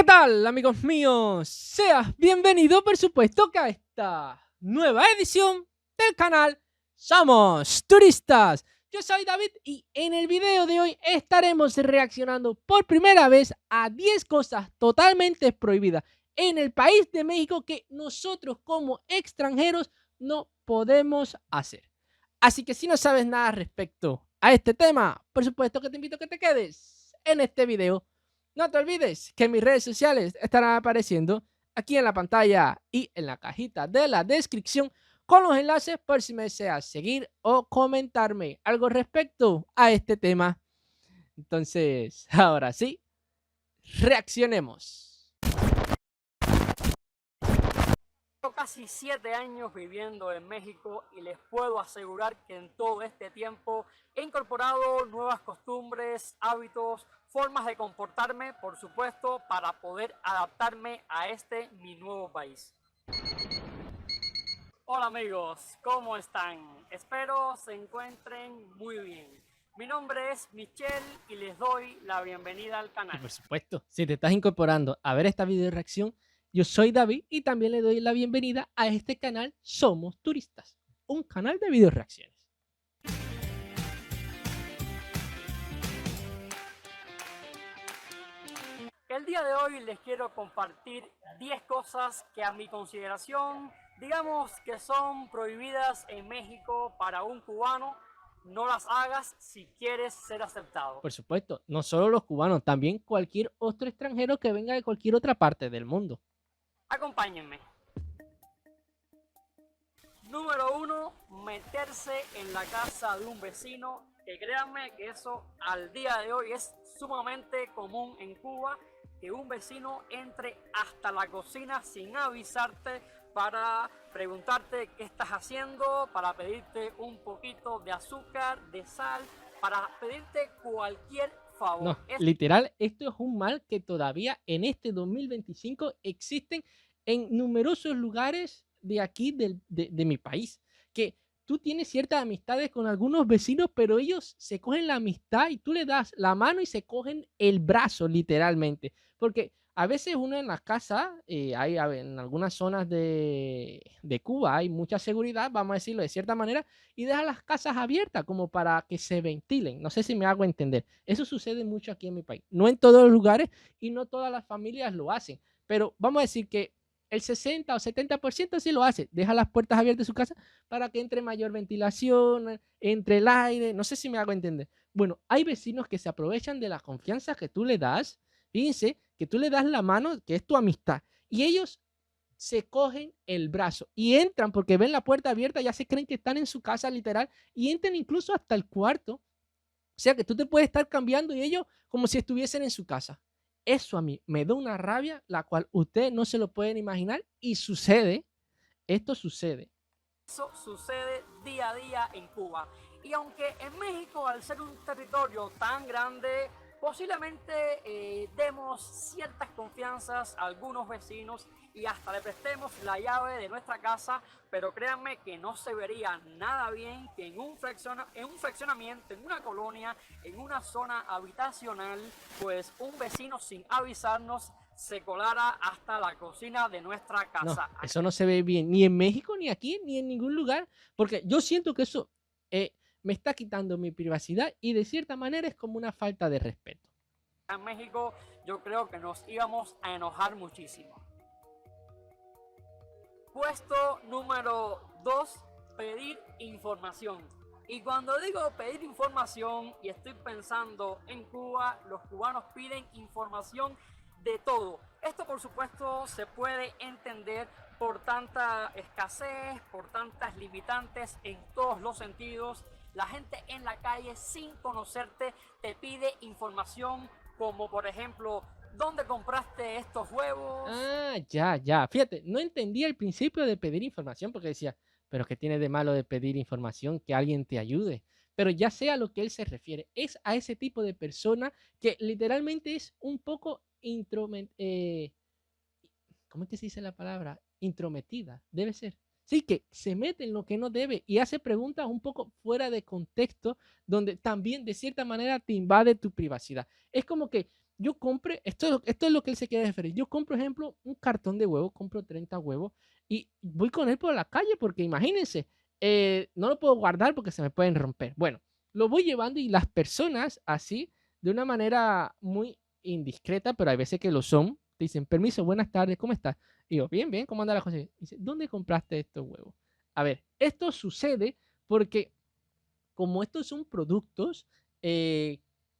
tal, amigos míos? Seas bienvenido, por supuesto, que a esta nueva edición del canal Somos Turistas. Yo soy David y en el video de hoy estaremos reaccionando por primera vez a 10 cosas totalmente prohibidas en el país de México que nosotros como extranjeros no podemos hacer. Así que si no sabes nada respecto a este tema, por supuesto que te invito a que te quedes en este video. No te olvides que mis redes sociales estarán apareciendo aquí en la pantalla y en la cajita de la descripción con los enlaces por si me deseas seguir o comentarme algo respecto a este tema. Entonces, ahora sí, reaccionemos. Tengo casi 7 años viviendo en México y les puedo asegurar que en todo este tiempo he incorporado nuevas costumbres, hábitos, formas de comportarme, por supuesto, para poder adaptarme a este mi nuevo país. Hola amigos, ¿cómo están? Espero se encuentren muy bien. Mi nombre es Michelle y les doy la bienvenida al Y canal. por supuesto, si te estás incorporando a ver esta video reacción, yo soy David y también le doy la bienvenida a este canal Somos Turistas, un canal de video reacciones. El día de hoy les quiero compartir 10 cosas que a mi consideración, digamos que son prohibidas en México para un cubano. No las hagas si quieres ser aceptado. Por supuesto, no solo los cubanos, también cualquier otro extranjero que venga de cualquier otra parte del mundo. Acompáñenme. Número 1, meterse en la casa de un vecino, que créanme que eso al día de hoy es sumamente común en Cuba, que un vecino entre hasta la cocina sin avisarte para preguntarte qué estás haciendo, para pedirte un poquito de azúcar, de sal, para pedirte cualquier favor. No, literal, esto es un mal que todavía en este 2025 existen en numerosos lugares de aquí de mi país, que tú tienes ciertas amistades con algunos vecinos, pero ellos se cogen la amistad y tú le das la mano y se cogen el brazo, literalmente. Porque a veces uno en las casas, en algunas zonas de Cuba hay mucha seguridad, vamos a decirlo de cierta manera, y deja las casas abiertas como para que se ventilen. No sé si me hago entender. Eso sucede mucho aquí en mi país. No en todos los lugares y no todas las familias lo hacen, pero vamos a decir que el 60 o 70% sí lo hace. Deja las puertas abiertas de su casa para que entre mayor ventilación, entre el aire. No sé si me hago entender. Bueno, hay vecinos que se aprovechan de la confianza que tú le das. Fíjense que tú le das la mano, que es tu amistad, y ellos se cogen el brazo y entran porque ven la puerta abierta, ya se creen que están en su casa literal y entran incluso hasta el cuarto. O sea que tú te puedes estar cambiando y ellos como si estuviesen en su casa. Eso a mí me da una rabia, la cual ustedes no se lo pueden imaginar y sucede, esto sucede. Eso sucede día a día en Cuba. Y aunque en México, al ser un territorio tan grande, posiblemente demos ciertas confianzas a algunos vecinos y hasta le prestemos la llave de nuestra casa, pero créanme que no se vería nada bien que en un fraccionamiento, en una colonia, en una zona habitacional, pues un vecino sin avisarnos se colara hasta la cocina de nuestra No, casa. eso no se ve bien, ni en México, ni aquí, ni en ningún lugar, porque yo siento que eso me está quitando mi privacidad y de cierta manera es como una falta de respeto. En México yo creo que nos íbamos a enojar muchísimo. Puesto número 2, pedir información. Y cuando digo pedir información y estoy pensando en Cuba, los cubanos piden información de todo. Esto por supuesto se puede entender por tanta escasez, por tantas limitantes en todos los sentidos. La gente en la calle sin conocerte te pide información como por ejemplo, ¿dónde compraste estos huevos? Ah, ya. Fíjate, no entendía el principio de pedir información porque decía, pero ¿qué tiene de malo de pedir información? Que alguien te ayude. Pero ya sé a lo que él se refiere. Es a ese tipo de persona que literalmente es un poco ¿cómo es que se dice la palabra? Intrometida, debe ser. Sí, que se mete en lo que no debe y hace preguntas un poco fuera de contexto, donde también de cierta manera te invade tu privacidad. Es como que yo compre, esto es lo que él se quiere referir. Yo compro, ejemplo, un cartón de huevos, compro 30 huevos y voy con él por la calle porque imagínense, no lo puedo guardar porque se me pueden romper. Bueno, lo voy llevando y las personas así, de una manera muy indiscreta, pero hay veces que lo son, te dicen, permiso, buenas tardes, ¿cómo estás? Y yo, bien, bien, ¿cómo anda la cosa? Y dice, ¿dónde compraste estos huevos? A ver, esto sucede porque como estos son productos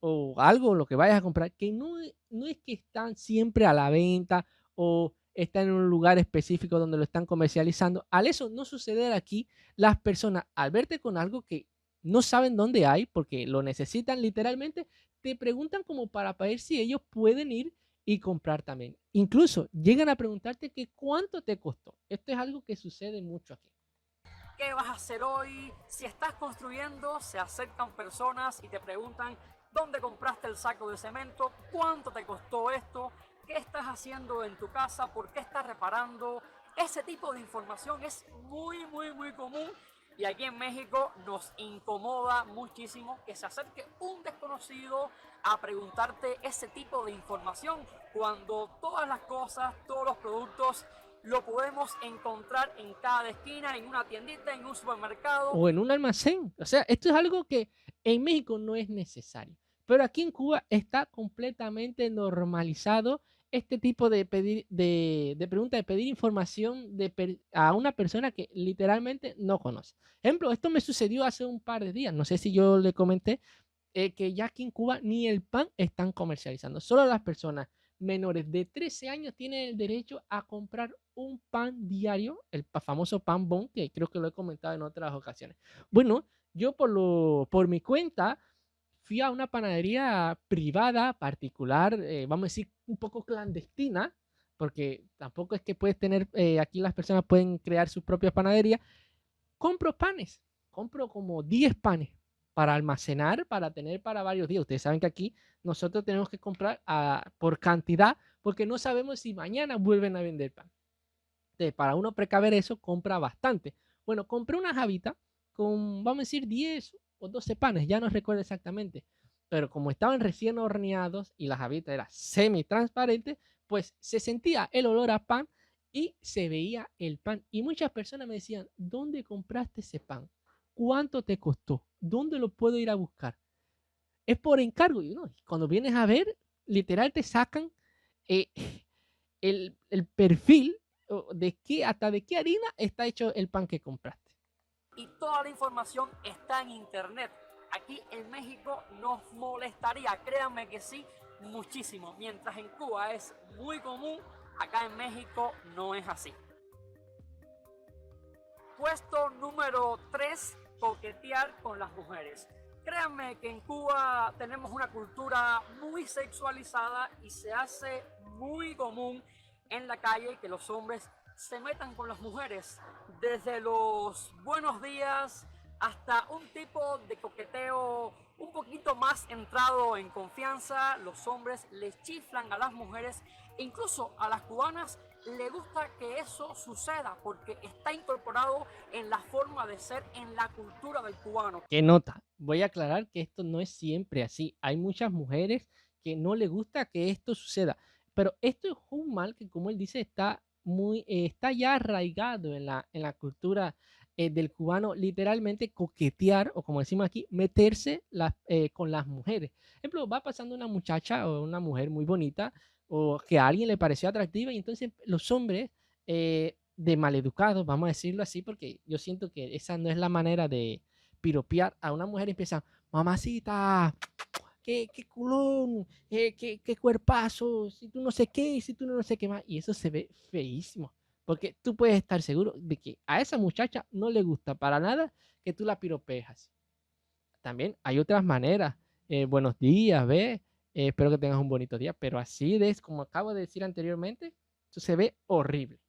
o algo, lo que vayas a comprar, que no es que están siempre a la venta o están en un lugar específico donde lo están comercializando. Al eso no suceder aquí, las personas al verte con algo que no saben dónde hay, porque lo necesitan literalmente, te preguntan como para ver si ellos pueden ir y comprar también. Incluso llegan a preguntarte que cuánto te costó. Esto es algo que sucede mucho aquí. ¿Qué vas a hacer hoy? Si estás construyendo, se acercan personas y te preguntan dónde compraste el saco de cemento, cuánto te costó esto, qué estás haciendo en tu casa, por qué estás reparando. Ese tipo de información es muy común y aquí en México nos incomoda muchísimo que se acerque un desconocido a preguntarte ese tipo de información cuando todas las cosas, todos los productos lo podemos encontrar en cada esquina, en una tiendita, en un supermercado. O en un almacén. O sea, esto es algo que en México no es necesario. Pero aquí en Cuba está completamente normalizado este tipo de pedir, de pregunta, de pedir información a una persona que literalmente no conoce. Ejemplo, esto me sucedió hace un par de días. No sé si yo le comenté que ya aquí en Cuba ni el pan están comercializando. Solo las personas menores de 13 años tienen el derecho a comprar un pan diario, el famoso pan bon, que creo que lo he comentado en otras ocasiones. Bueno, yo por mi cuenta fui a una panadería privada, particular, vamos a decir, un poco clandestina, porque tampoco es que puedes tener, aquí las personas pueden crear sus propias panaderías. Compro panes, compro como 10 panes para almacenar, para tener para varios días. Ustedes saben que aquí nosotros tenemos que comprar por cantidad porque no sabemos si mañana vuelven a vender pan. Entonces, para uno precaver eso, compra bastante. Bueno, compré una jabita con, vamos a decir, 10 o 12 panes, ya no recuerdo exactamente. Pero como estaban recién horneados y la jabita era semi-transparente, pues se sentía el olor a pan y se veía el pan. Y muchas personas me decían, ¿dónde compraste ese pan? ¿Cuánto te costó? ¿Dónde lo puedo ir a buscar? Es por encargo. Y no, cuando vienes a ver, literal te sacan eh, el perfil de qué, hasta de qué harina está hecho el pan que compraste. Y toda la información está en internet. Aquí en México nos molestaría, créanme que sí, muchísimo. Mientras en Cuba es muy común, acá en México no es así. Puesto número 3, coquetear con las mujeres. Créanme que en Cuba tenemos una cultura muy sexualizada y se hace muy común en la calle que los hombres se metan con las mujeres. Desde los buenos días hasta un tipo de coqueteo un poquito más entrado en confianza, los hombres les chiflan a las mujeres, incluso a las cubanas le gusta que eso suceda porque está incorporado en la forma de ser, en la cultura del cubano. ¿Qué nota? Voy a aclarar que esto no es siempre así. Hay muchas mujeres que no les gusta que esto suceda, pero esto es un mal que, como él dice, está ya arraigado en la cultura del cubano, literalmente coquetear, o como decimos aquí, meterse con las mujeres. Por ejemplo, va pasando una muchacha o una mujer muy bonita o que a alguien le pareció atractiva y entonces los hombres de maleducados, vamos a decirlo así, porque yo siento que esa no es la manera de piropear a una mujer y empiezan, mamacita, qué culón, qué cuerpazo, si tú no sé qué, si tú no sé qué más. Y eso se ve feísimo, porque tú puedes estar seguro de que a esa muchacha no le gusta para nada que tú la piropees así. También hay otras maneras. Buenos días, ve. Espero que tengas un bonito día, pero así de, como acabo de decir anteriormente, eso se ve horrible.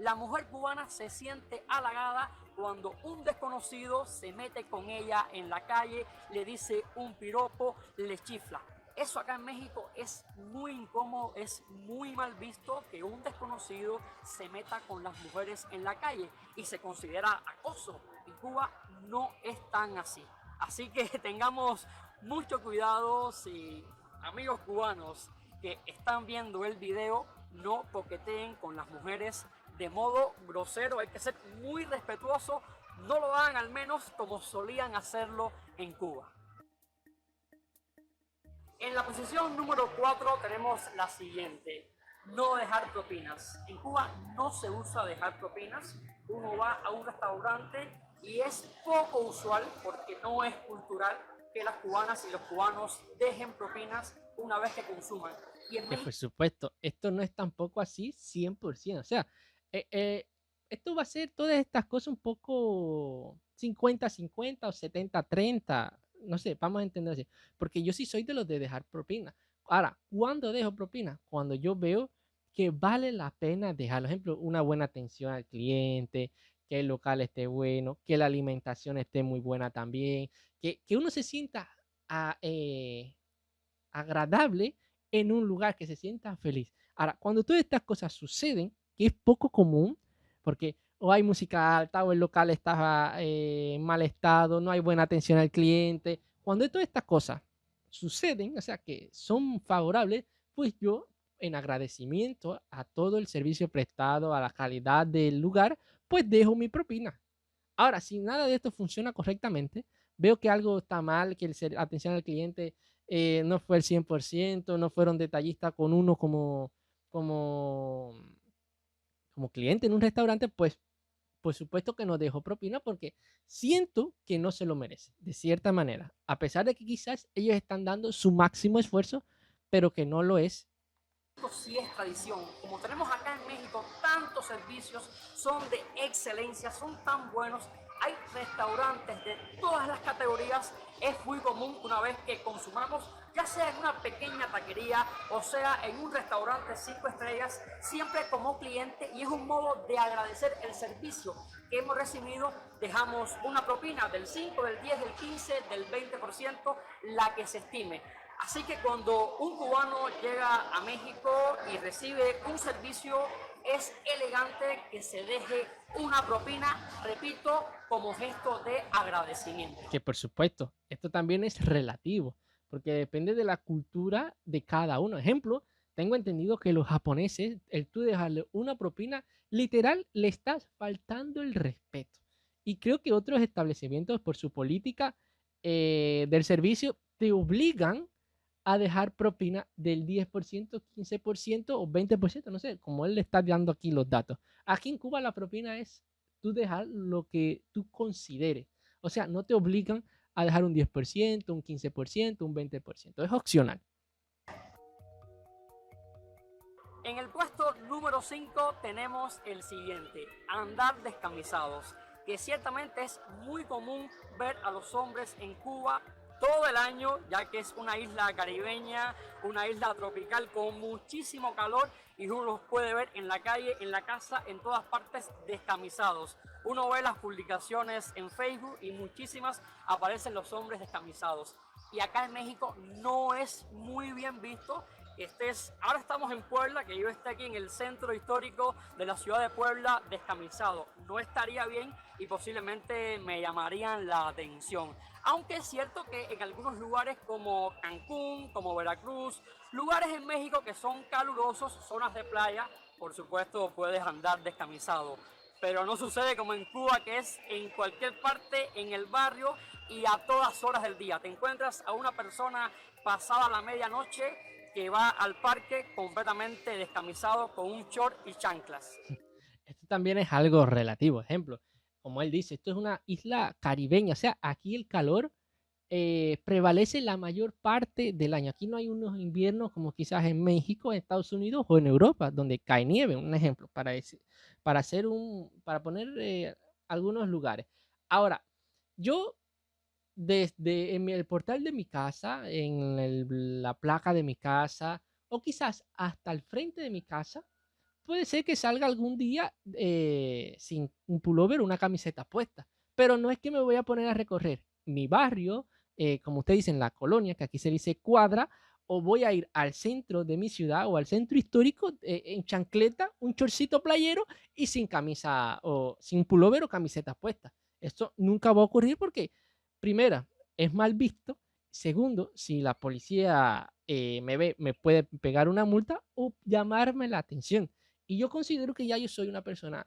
La mujer cubana se siente halagada cuando un desconocido se mete con ella en la calle, le dice un piropo, le chifla. Eso acá en México es muy incómodo, es muy mal visto que un desconocido se meta con las mujeres en la calle y se considera acoso. En Cuba no es tan así. Así que tengamos mucho cuidado si amigos cubanos que están viendo el video, no coqueteen con las mujeres de modo grosero, hay que ser muy respetuoso, no lo hagan al menos como solían hacerlo en Cuba. En la posición número 4 tenemos la siguiente: no dejar propinas. En Cuba no se usa dejar propinas. Uno va a un restaurante y es poco usual, porque no es cultural, que las cubanas y los cubanos dejen propinas una vez que consuman. Y en Que México, por supuesto, esto no es tampoco así 100%. O sea, eh, eh, esto va a ser todas estas cosas un poco 50-50 o 70-30. No sé, vamos a entender así. Porque yo sí soy de los de dejar propina. Ahora, ¿cuándo dejo propina? Cuando yo veo que vale la pena dejar, por ejemplo, una buena atención al cliente, que el local esté bueno, que la alimentación esté muy buena también, que uno se sienta a, agradable en un lugar, que se sienta feliz. Ahora, cuando todas estas cosas suceden, que es poco común, porque o hay música alta o el local está en mal estado, no hay buena atención al cliente, cuando todas estas cosas suceden, o sea, que son favorables, pues yo, en agradecimiento a todo el servicio prestado, a la calidad del lugar, pues dejo mi propina. Ahora, si nada de esto funciona correctamente, veo que algo está mal, que la atención al cliente no fue el 100%, no fueron detallistas con uno como, como cliente en un restaurante, pues por supuesto que no dejo propina, porque siento que no se lo merece, de cierta manera, a pesar de que quizás ellos están dando su máximo esfuerzo, pero que no lo es. sí es tradición. Como tenemos acá en México tantos servicios, son de excelencia, son tan buenos. Hay restaurantes de todas las categorías. Es muy común una vez que consumamos, ya sea en una pequeña taquería o sea en un restaurante 5 estrellas, siempre como cliente, y es un modo de agradecer el servicio que hemos recibido. Dejamos una propina del 5, del 10, del 15, del 20%, la que se estime. Así que cuando un cubano llega a México y recibe un servicio, es elegante que se deje una propina, repito, como gesto de agradecimiento. Que por supuesto, esto también es relativo, porque depende de la cultura de cada uno. Ejemplo, tengo entendido que los japoneses, el tú dejarle una propina, literal, le estás faltando el respeto. Y creo que otros establecimientos, por su política del servicio, te obligan a dejar propina del 10%, 15% o 20%, no sé, como él le está dando aquí los datos. Aquí en Cuba la propina es tú dejar lo que tú consideres. O sea, no te obligan a dejar un 10%, un 15%, un 20%. Es opcional. En el puesto número 5 tenemos el siguiente: andar descamisados, que ciertamente es muy común ver a los hombres en Cuba todo el año, ya que es una isla caribeña, una isla tropical con muchísimo calor, y uno los puede ver en la calle, en la casa, en todas partes descamisados. Uno ve las publicaciones en Facebook y muchísimas aparecen los hombres descamisados. Y acá en México no es muy bien visto. Ahora estamos en Puebla, que yo esté aquí en el centro histórico de la ciudad de Puebla descamisado. No estaría bien y posiblemente me llamarían la atención. Aunque es cierto que en algunos lugares como Cancún, como Veracruz, lugares en México que son calurosos, zonas de playa, por supuesto puedes andar descamisado. Pero no sucede como en Cuba, que es en cualquier parte, en el barrio y a todas horas del día. Te encuentras a una persona pasada la medianoche que va al parque completamente descamisado con un short y chanclas. Esto también es algo relativo. Ejemplo, como él dice, esto es una isla caribeña. O sea, aquí el calor prevalece la mayor parte del año. Aquí no hay unos inviernos como quizás en México, en Estados Unidos o en Europa, donde cae nieve. Un ejemplo, para poner algunos lugares. Ahora, yo desde en el portal de mi casa, en la placa de mi casa, o quizás hasta el frente de mi casa, puede ser que salga algún día sin un pullover o una camiseta puesta. Pero no es que me voy a poner a recorrer mi barrio, como usted dice, en la colonia, que aquí se dice cuadra, o voy a ir al centro de mi ciudad o al centro histórico en chancleta, un chorcito playero y sin camisa o sin pullover o camiseta puesta. Esto nunca va a ocurrir porque, primera, es mal visto, Segundo, si la policía me ve, me puede pegar una multa o llamarme la atención. Y yo considero que ya yo soy una persona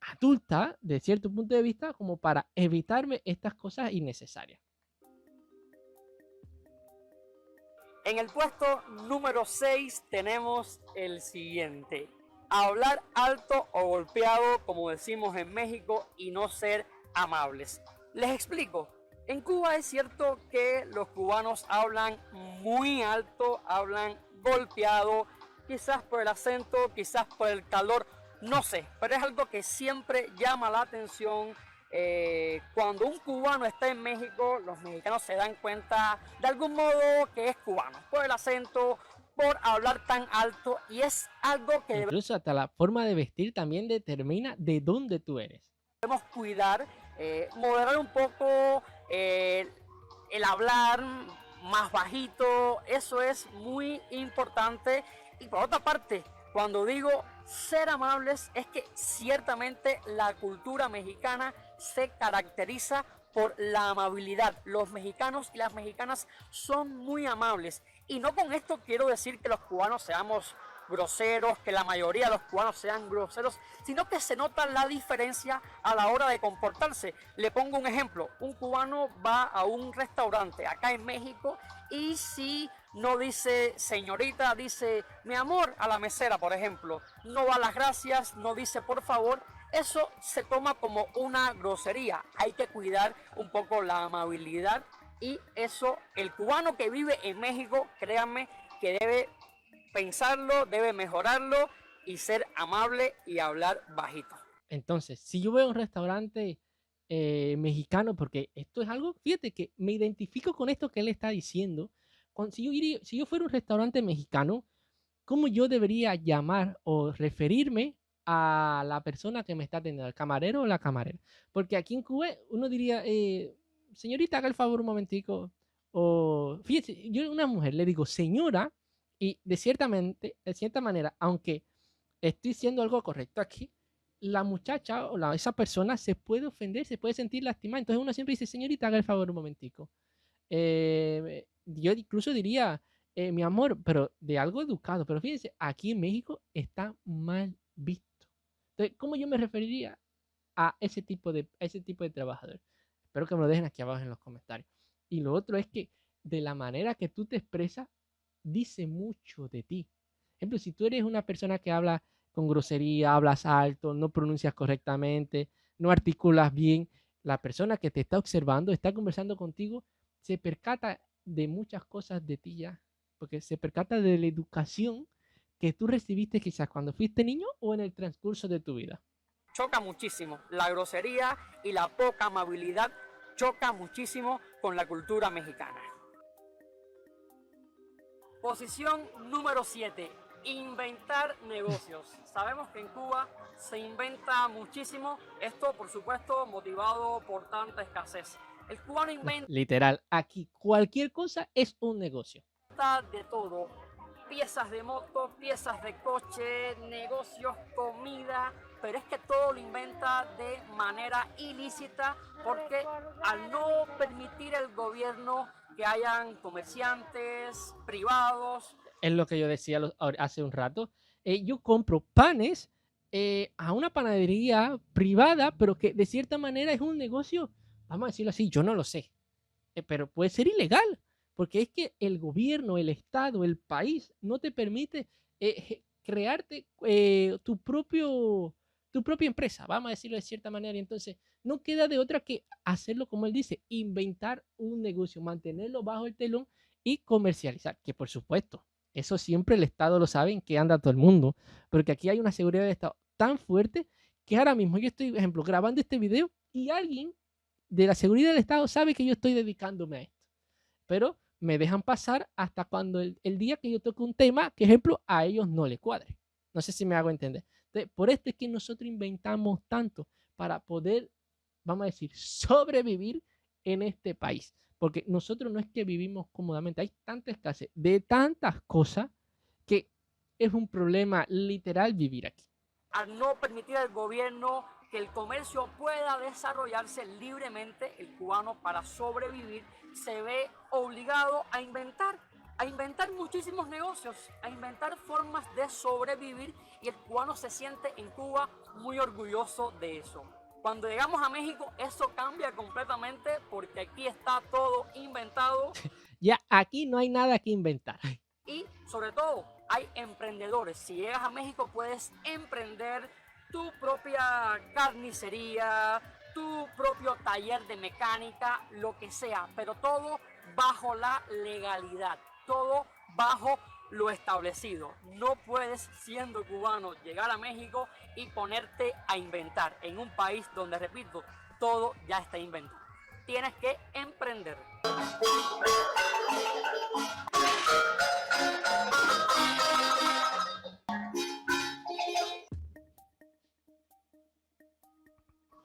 adulta, de cierto punto de vista, como para evitarme estas cosas innecesarias. En el puesto número 6 tenemos el siguiente. Hablar alto o golpeado, como decimos en México, y no ser amables. Les explico. En Cuba es cierto que los cubanos hablan muy alto, hablan golpeado, quizás por el acento, quizás por el calor, no sé, pero es algo que siempre llama la atención. Cuando un cubano está en México, los mexicanos se dan cuenta de algún modo que es cubano, por el acento, por hablar tan alto, y es algo que Incluso hasta la forma de vestir también determina de dónde tú eres. debemos cuidar, moderar un poco el hablar más bajito, eso es muy importante. Y por otra parte, cuando digo ser amables, es que ciertamente la cultura mexicana se caracteriza por la amabilidad. Los mexicanos y las mexicanas son muy amables. Y no con esto quiero decir que los cubanos seamos groseros, que la mayoría de los cubanos sean groseros, sino que se nota la diferencia a la hora de comportarse. Le pongo un ejemplo, un cubano va a un restaurante acá en México y si no dice señorita, dice mi amor a la mesera, por ejemplo, no da las gracias, no dice por favor, eso se toma como una grosería. Hay que cuidar un poco la amabilidad y eso el cubano que vive en México, créanme que debe pensarlo, debe mejorarlo y ser amable y hablar bajito. Entonces, si yo veo un restaurante mexicano, porque esto es algo, fíjate que me identifico con esto que él está diciendo. Si yo fuera un restaurante mexicano, ¿cómo yo debería llamar o referirme a la persona que me está atendiendo, al camarero o la camarera? Porque aquí en Cuba uno diría, señorita, haga el favor un momentico. O, fíjese, yo a una mujer le digo señora y de cierta manera, aunque estoy diciendo algo correcto aquí, la muchacha o esa persona se puede ofender, se puede sentir lastimada. Entonces uno siempre dice, señorita, haga el favor un momentico. Yo incluso diría, mi amor, pero de algo educado. Pero fíjense, aquí en México está mal visto. Entonces, ¿cómo yo me referiría a ese tipo de trabajador? Espero que me lo dejen aquí abajo en los comentarios. Y lo otro es que de la manera que tú te expresas, dice mucho de ti. Por ejemplo, si tú eres una persona que habla con grosería, hablas alto, no pronuncias correctamente, no articulas bien, la persona que te está observando, está conversando contigo, se percata de muchas cosas de ti ya, porque se percata de la educación que tú recibiste quizás cuando fuiste niño o en el transcurso de tu vida. Choca muchísimo, la grosería y la poca amabilidad choca muchísimo con la cultura mexicana. Posición número 7. Inventar negocios. Sabemos que en Cuba se inventa muchísimo. Esto, por supuesto, motivado por tanta escasez. El cubano No, inventa literal, aquí cualquier cosa es un negocio. de todo. Piezas de moto, piezas de coche, negocios, comida. Pero es que todo lo inventa de manera ilícita porque al no permitir el gobierno que hayan comerciantes privados. Es lo que yo decía hace un rato. Yo compro panes a una panadería privada, pero que de cierta manera es un negocio, vamos a decirlo así, yo no lo sé, pero puede ser ilegal, porque es que el gobierno, el Estado, el país no te permite crearte tu propia empresa, vamos a decirlo de cierta manera, y entonces no queda de otra que hacerlo como él dice, inventar un negocio, mantenerlo bajo el telón y comercializar, que por supuesto, eso siempre el Estado lo sabe en qué anda todo el mundo, porque aquí hay una seguridad del Estado tan fuerte que ahora mismo yo estoy, por ejemplo, grabando este video y alguien de la seguridad del Estado sabe que yo estoy dedicándome a esto, pero me dejan pasar hasta cuando el día que yo toque un tema que, ejemplo, a ellos no les cuadre. No sé si me hago entender. Entonces, por esto es que nosotros inventamos tanto para poder, vamos a decir, sobrevivir en este país. Porque nosotros no es que vivimos cómodamente, hay tanta escasez de tantas cosas que es un problema literal vivir aquí. Al no permitir al gobierno que el comercio pueda desarrollarse libremente, el cubano para sobrevivir se ve obligado a inventar muchísimos negocios, a inventar formas de sobrevivir, y el cubano se siente en Cuba muy orgulloso de eso. Cuando llegamos a México eso cambia completamente porque aquí está todo inventado. Ya aquí no hay nada que inventar. Y sobre todo hay emprendedores. Si llegas a México puedes emprender tu propia carnicería, tu propio taller de mecánica, lo que sea, pero todo bajo la legalidad, todo bajo lo establecido. No puedes, siendo cubano, llegar a México y ponerte a inventar en un país donde, repito, todo ya está inventado. Tienes que emprender.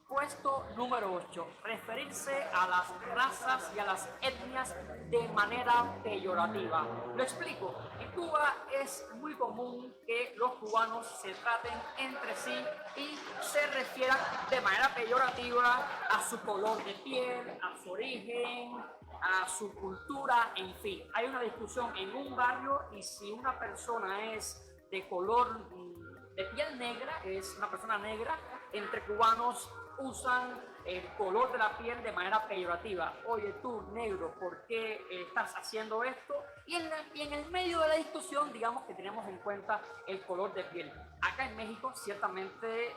Puesto número 8. Referirse a las razas y a las etnias de manera peyorativa. Lo explico. En Cuba es muy común que los cubanos se traten entre sí y se refieran de manera peyorativa a su color de piel, a su origen, a su cultura, en fin. Hay una discusión en un barrio y si una persona es de color de piel negra, es una persona negra, entre cubanos usan el color de la piel de manera peyorativa. Oye tú, negro, ¿por qué estás haciendo esto? Y en el medio de la discusión, digamos que tenemos en cuenta el color de piel. Acá en México, ciertamente,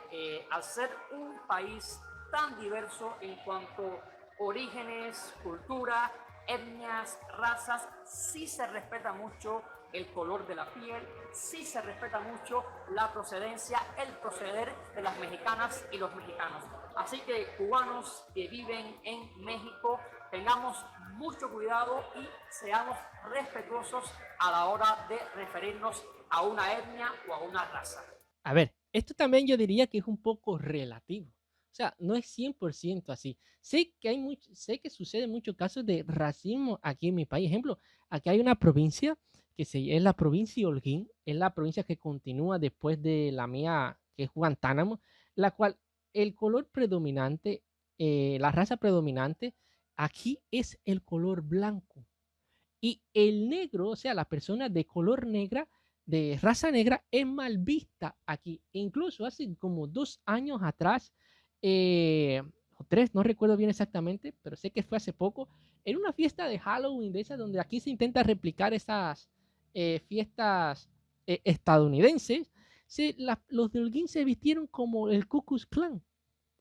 al ser un país tan diverso en cuanto a orígenes, cultura, etnias, razas, sí se respeta mucho el color de la piel, sí se respeta mucho la procedencia, el proceder de las mexicanas y los mexicanos. Así que cubanos que viven en México, tengamos mucho cuidado y seamos respetuosos a la hora de referirnos a una etnia o a una raza. A ver, esto también yo diría que es un poco relativo. O sea, no es 100% así. Sé que sucede muchos casos de racismo aquí en mi país. Ejemplo, aquí hay una provincia es la provincia de Holguín, es la provincia que continúa después de la mía, que es Guantánamo, la cual el color predominante, la raza predominante aquí es el color blanco. Y el negro, o sea, la persona de color negra, de raza negra, es mal vista aquí. E incluso hace como 2 años atrás, o 3, no recuerdo bien exactamente, pero sé que fue hace poco, en una fiesta de Halloween de esas donde aquí se intenta replicar esas fiestas estadounidenses, los de Holguín se vistieron como el Ku Klux Klan.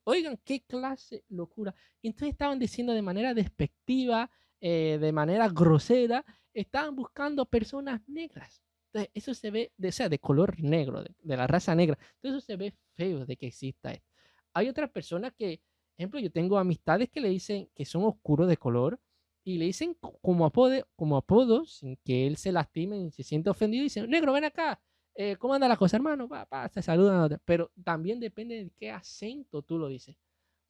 Oigan, qué clase locura. Y entonces estaban diciendo de manera despectiva, de manera grosera, estaban buscando personas negras. Entonces, eso se ve, o sea, de color negro, de la raza negra. Entonces, eso se ve feo de que exista esto. Hay otras personas que, por ejemplo, yo tengo amistades que le dicen que son oscuros de color y le dicen como apodo, sin que él se lastime y se sienta ofendido, y dicen, negro, ven acá. ¿Cómo anda la cosa, hermano? Se saludan, pero también depende de qué acento tú lo dices.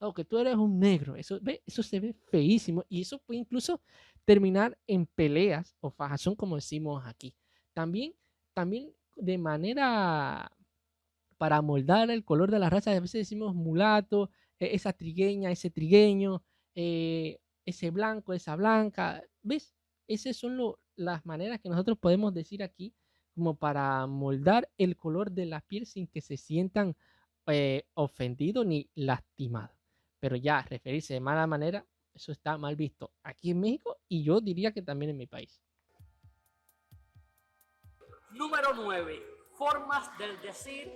O que tú eres un negro, eso se ve feísimo y eso puede incluso terminar en peleas o fajazón, como decimos aquí. También de manera para moldar el color de la raza, a veces decimos mulato, esa trigueña, ese trigueño, ese blanco, esa blanca. ¿Ves? Esas son las maneras que nosotros podemos decir aquí como para moldar el color de la piel sin que se sientan ofendidos ni lastimados. Pero ya referirse de mala manera, eso está mal visto aquí en México y yo diría que también en mi país. Número 9. Formas del decir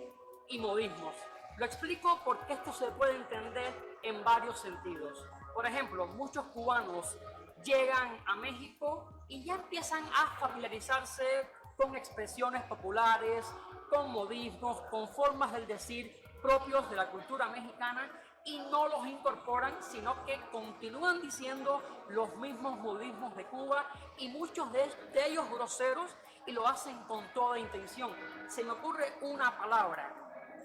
y modismos. Lo explico porque esto se puede entender en varios sentidos. Por ejemplo, muchos cubanos llegan a México y ya empiezan a familiarizarse con expresiones populares, con modismos, con formas del decir propios de la cultura mexicana y no los incorporan, sino que continúan diciendo los mismos modismos de Cuba y muchos de ellos groseros y lo hacen con toda intención. Se me ocurre una palabra.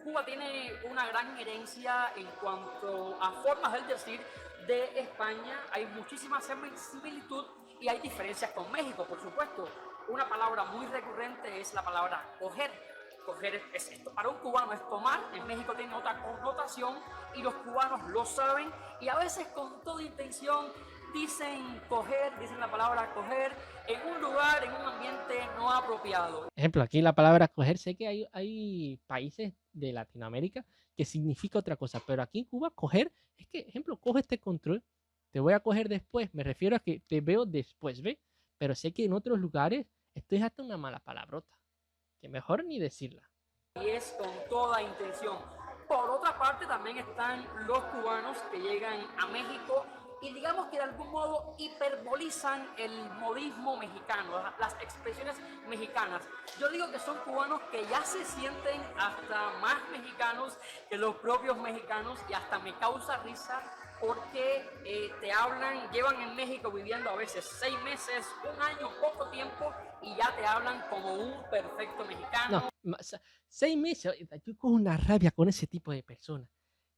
Cuba tiene una gran herencia en cuanto a formas del decir de España. Hay muchísima similitud y hay diferencias con México, por supuesto. Una palabra muy recurrente es la palabra coger. Coger es esto. Para un cubano es tomar, en México tiene otra connotación y los cubanos lo saben y a veces con toda intención dicen coger, dicen la palabra coger en un lugar, en un ambiente no apropiado. Ejemplo, aquí la palabra coger, sé que hay países de Latinoamérica que significa otra cosa, pero aquí en Cuba coger es que, ejemplo, coge este control, te voy a coger después, me refiero a que te veo después, ¿ve? Pero sé que en otros lugares esto es hasta una mala palabrota, que mejor ni decirla. Y es con toda intención. Por otra parte también están los cubanos que llegan a México y digamos que de algún modo hiperbolizan el modismo mexicano, las expresiones mexicanas. Yo digo que son cubanos que ya se sienten hasta más mexicanos que los propios mexicanos y hasta me causa risa porque te hablan, llevan en México viviendo a veces 6 meses, un año, poco tiempo y ya te hablan como un perfecto mexicano. No, 6 meses, yo cojo una rabia con ese tipo de personas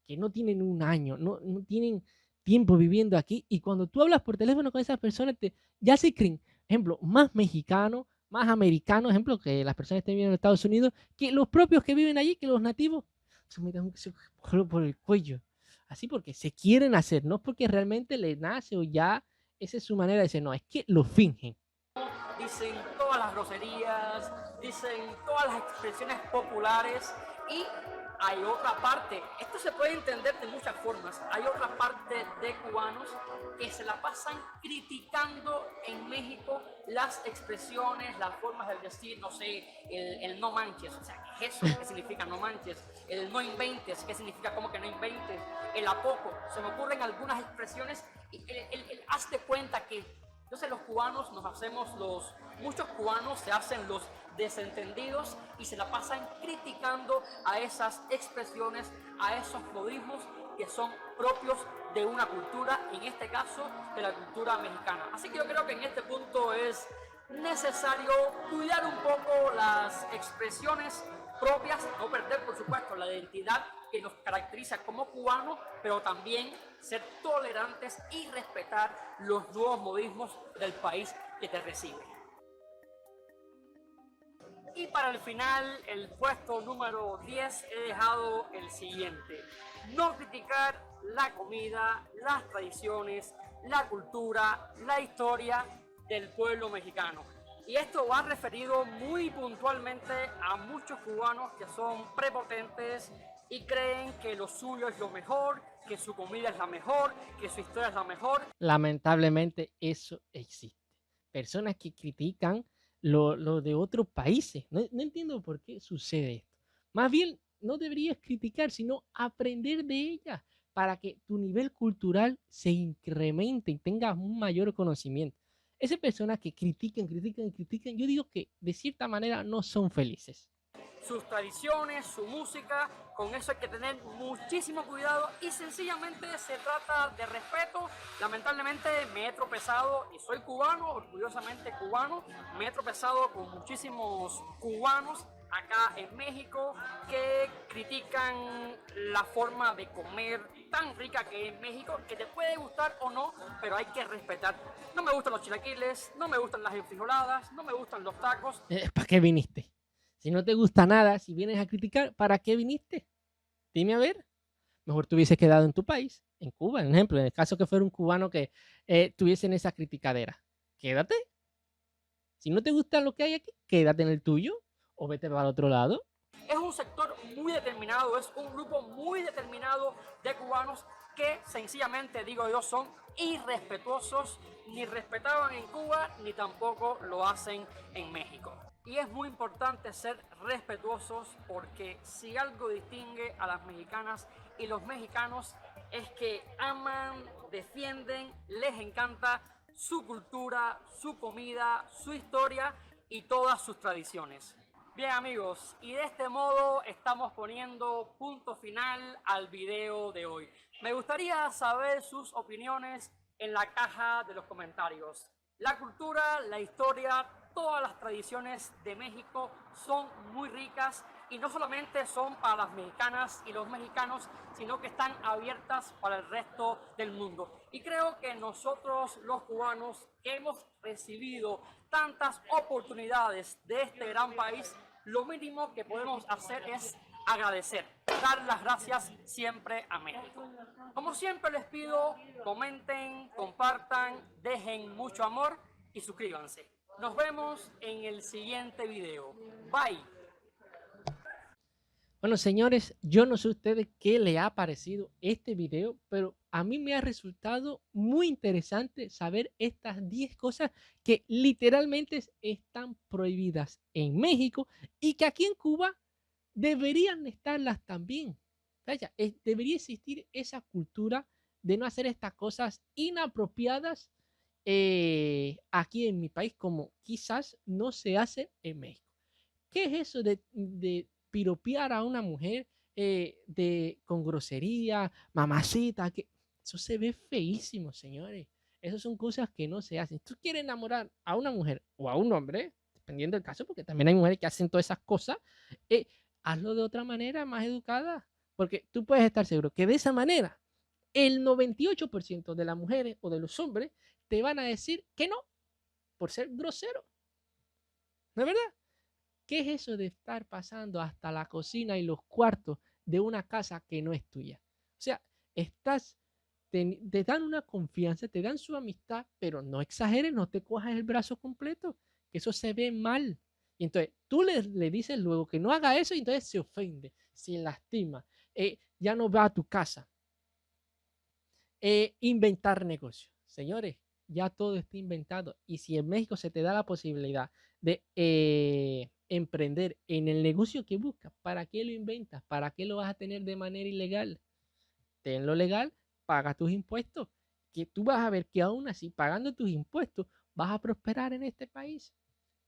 que no tienen un año, no tienen tiempo viviendo aquí y cuando tú hablas por teléfono con esas personas ya se creen, ejemplo, más mexicanos, más americanos, ejemplo, que las personas que estén viviendo en Estados Unidos, que los propios que viven allí, que los nativos, se me dan por el cuello, así porque se quieren hacer, no porque realmente les nace o ya esa es su manera de decir, no, es que lo fingen. Dicen todas las groserías, dicen todas las expresiones populares y hay otra parte, esto se puede entender de muchas formas, hay otra parte de cubanos que se la pasan criticando en México las expresiones, las formas de decir, no sé, el no manches, o sea, ¿qué es eso? ¿Qué significa no manches? El no inventes, ¿qué significa como que no inventes? El a poco, se me ocurren algunas expresiones y el hazte cuenta que entonces los cubanos nos hacemos muchos cubanos se hacen los desentendidos y se la pasan criticando a esas expresiones, a esos modismos que son propios de una cultura, en este caso de la cultura mexicana. Así que yo creo que en este punto es necesario cuidar un poco las expresiones propias, no perder por supuesto la identidad que nos caracteriza como cubanos, pero también ser tolerantes y respetar los nuevos modismos del país que te recibe. Y para el final, el puesto número 10, he dejado el siguiente. No criticar la comida, las tradiciones, la cultura, la historia del pueblo mexicano. Y esto va referido muy puntualmente a muchos cubanos que son prepotentes y creen que lo suyo es lo mejor, que su comida es la mejor, que su historia es la mejor. Lamentablemente eso existe. Personas que critican lo de otros países. No entiendo por qué sucede esto. Más bien, no deberías criticar, sino aprender de ellas para que tu nivel cultural se incremente y tengas un mayor conocimiento. Esas personas que critican, yo digo que de cierta manera no son felices. Sus tradiciones, su música, con eso hay que tener muchísimo cuidado y sencillamente se trata de respeto. Lamentablemente me he tropezado y soy cubano, orgullosamente cubano, me he tropezado con muchísimos cubanos acá en México que critican la forma de comer tan rica que es en México, que te puede gustar o no, pero hay que respetar. No me gustan los chilaquiles, no me gustan las enfrijoladas, no me gustan los tacos. ¿Para qué viniste? Si no te gusta nada, si vienes a criticar, ¿para qué viniste? Dime a ver. Mejor te hubieses quedado en tu país, en Cuba, en ejemplo, en el caso que fuera un cubano que tuviese en esa criticadera. Quédate. Si no te gusta lo que hay aquí, quédate en el tuyo o vete para el otro lado. Es un sector muy determinado, es un grupo muy determinado de cubanos que sencillamente, digo yo, son irrespetuosos, ni respetaban en Cuba, ni tampoco lo hacen en México. Y es muy importante ser respetuosos porque si algo distingue a las mexicanas y los mexicanos es que aman, defienden, les encanta su cultura, su comida, su historia y todas sus tradiciones. Bien amigos, y de este modo estamos poniendo punto final al video de hoy. Me gustaría saber sus opiniones en la caja de los comentarios. La cultura, la historia, todas las tradiciones de México son muy ricas y no solamente son para las mexicanas y los mexicanos, sino que están abiertas para el resto del mundo. Y creo que nosotros los cubanos que hemos recibido tantas oportunidades de este gran país, lo mínimo que podemos hacer es agradecer, dar las gracias siempre a México. Como siempre les pido, comenten, compartan, dejen mucho amor y suscríbanse. Nos vemos en el siguiente video. Bye. Bueno, señores, yo no sé a ustedes qué les ha parecido este video, pero a mí me ha resultado muy interesante saber estas 10 cosas que literalmente están prohibidas en México y que aquí en Cuba deberían estarlas también. Vaya, debería existir esa cultura de no hacer estas cosas inapropiadas aquí en mi país, como quizás no se hace en México. ¿Qué es eso de piropear a una mujer con grosería, mamacita? Eso se ve feísimo, señores. Esas son cosas que no se hacen. Tú quieres enamorar a una mujer o a un hombre, dependiendo del caso, porque también hay mujeres que hacen todas esas cosas, eh, hazlo de otra manera, más educada. Porque tú puedes estar seguro que de esa manera, el 98% de las mujeres o de los hombres te van a decir que no, por ser grosero. ¿No es verdad? ¿Qué es eso de estar pasando hasta la cocina y los cuartos de una casa que no es tuya? O sea, te dan una confianza, te dan su amistad, pero no exageres, no te cojas el brazo completo, que eso se ve mal. Y entonces tú le dices luego que no haga eso y entonces se ofende, se lastima, ya no va a tu casa. Inventar negocios. Señores, ya todo está inventado. Y si en México se te da la posibilidad de emprender en el negocio que buscas, ¿para qué lo inventas? ¿Para qué lo vas a tener de manera ilegal? Tenlo legal, paga tus impuestos, que tú vas a ver que aún así, pagando tus impuestos, vas a prosperar en este país.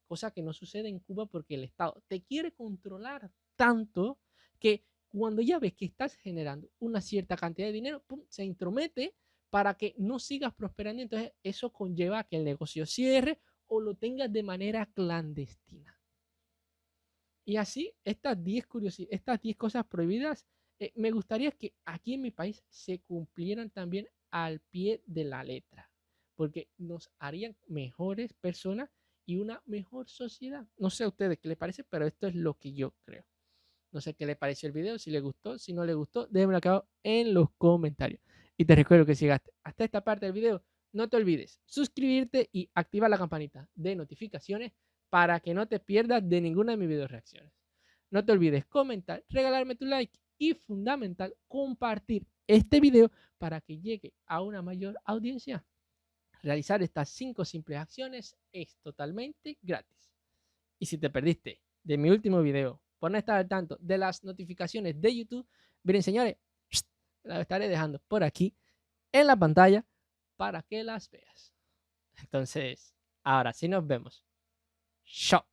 Cosa que no sucede en Cuba porque el Estado te quiere controlar tanto que cuando ya ves que estás generando una cierta cantidad de dinero, ¡pum!, se intromete para que no sigas prosperando. Entonces eso conlleva a que el negocio cierre o lo tengas de manera clandestina. Y así, estas 10 cosas prohibidas, me gustaría que aquí en mi país se cumplieran también al pie de la letra, porque nos harían mejores personas y una mejor sociedad. No sé a ustedes qué les parece, pero esto es lo que yo creo. No sé qué les pareció el video, si les gustó, si no les gustó, déjenmelo acá en los comentarios. Y te recuerdo que si llegaste hasta esta parte del video, no te olvides suscribirte y activar la campanita de notificaciones para que no te pierdas de ninguna de mis video reacciones. No te olvides comentar, regalarme tu like y fundamental, compartir este video para que llegue a una mayor audiencia. Realizar estas 5 simples acciones es totalmente gratis. Y si te perdiste de mi último video, por no estar al tanto de las notificaciones de YouTube, miren señores, las estaré dejando por aquí en la pantalla para que las veas. Entonces, ahora sí nos vemos. Chao.